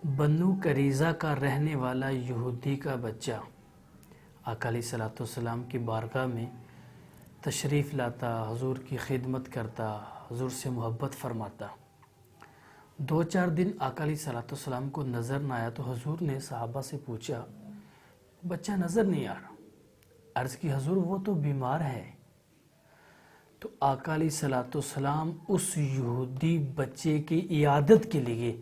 بنو قریظہ کا رہنے والا یہودی کا بچہ آقا علیہ الصلوۃ والسلام کی بارگاہ میں تشریف لاتا، حضور کی خدمت کرتا، حضور سے محبت فرماتا۔ 2-4 دن آقا علیہ الصلوۃ والسلام کو نظر نہ آیا تو حضور نے صحابہ سے پوچھا، بچہ نظر نہیں آ رہا۔ عرض کی حضور وہ تو بیمار ہے۔ تو آقا علیہ الصلوۃ والسلام اس یہودی بچے کی عیادت کے لیے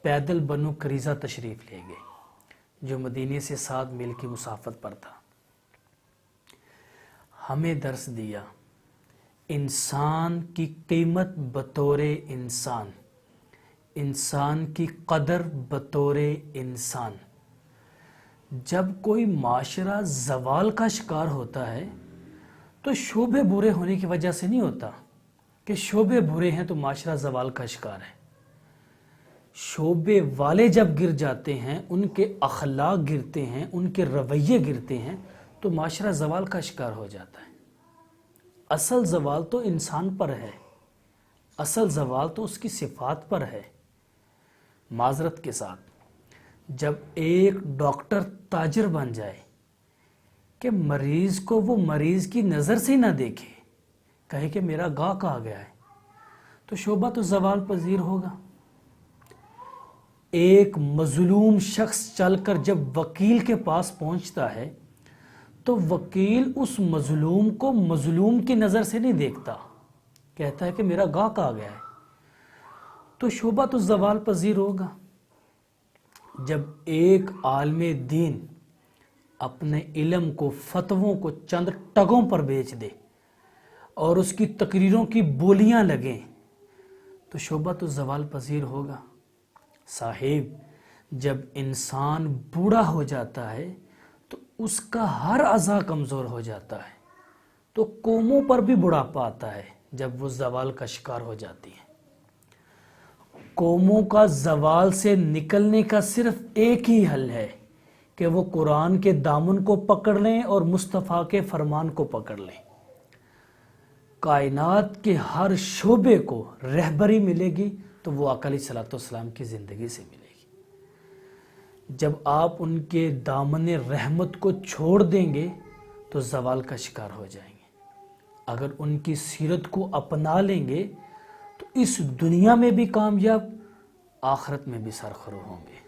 پیدل بنو قریظہ تشریف لے گئے، جو مدینے سے 7 میل کی مسافت پر تھا۔ ہمیں درس دیا انسان کی قیمت بطور انسان، انسان کی قدر بطور انسان۔ جب کوئی معاشرہ زوال کا شکار ہوتا ہے تو شعبے برے ہونے کی وجہ سے نہیں ہوتا کہ شعبے برے ہیں تو معاشرہ زوال کا شکار ہے۔ شعبے والے جب گر جاتے ہیں، ان کے اخلاق گرتے ہیں، ان کے رویے گرتے ہیں تو معاشرہ زوال کا شکار ہو جاتا ہے۔ اصل زوال تو انسان پر ہے، اصل زوال تو اس کی صفات پر ہے۔ معذرت کے ساتھ جب ایک ڈاکٹر تاجر بن جائے کہ مریض کو وہ مریض کی نظر سے نہ دیکھے، کہے کہ میرا گاہک آ گیا ہے، تو شعبہ تو زوال پذیر ہوگا۔ ایک مظلوم شخص چل کر جب وکیل کے پاس پہنچتا ہے تو وکیل اس مظلوم کو مظلوم کی نظر سے نہیں دیکھتا، کہتا ہے کہ میرا گاہک آ گیا ہے، تو شعبہ تو زوال پذیر ہوگا۔ جب ایک عالم دین اپنے علم کو، فتووں کو چند ٹگوں پر بیچ دے اور اس کی تقریروں کی بولیاں لگیں تو شعبہ تو زوال پذیر ہوگا۔ صاحب، جب انسان بوڑھا ہو جاتا ہے تو اس کا ہر اعضاء کمزور ہو جاتا ہے، تو قوموں پر بھی بڑھاپا آتا ہے جب وہ زوال کا شکار ہو جاتی ہیں۔ قوموں کا زوال سے نکلنے کا صرف ایک ہی حل ہے کہ وہ قرآن کے دامن کو پکڑ لیں اور مصطفیٰ کے فرمان کو پکڑ لیں۔ کائنات کے ہر شعبے کو رہبری ملے گی تو وہ آقا علیہ الصلوۃ والسلام کی زندگی سے ملے گی۔ جب آپ ان کے دامن رحمت کو چھوڑ دیں گے تو زوال کا شکار ہو جائیں گے۔ اگر ان کی سیرت کو اپنا لیں گے تو اس دنیا میں بھی کامیاب، آخرت میں بھی سرخرو ہوں گے۔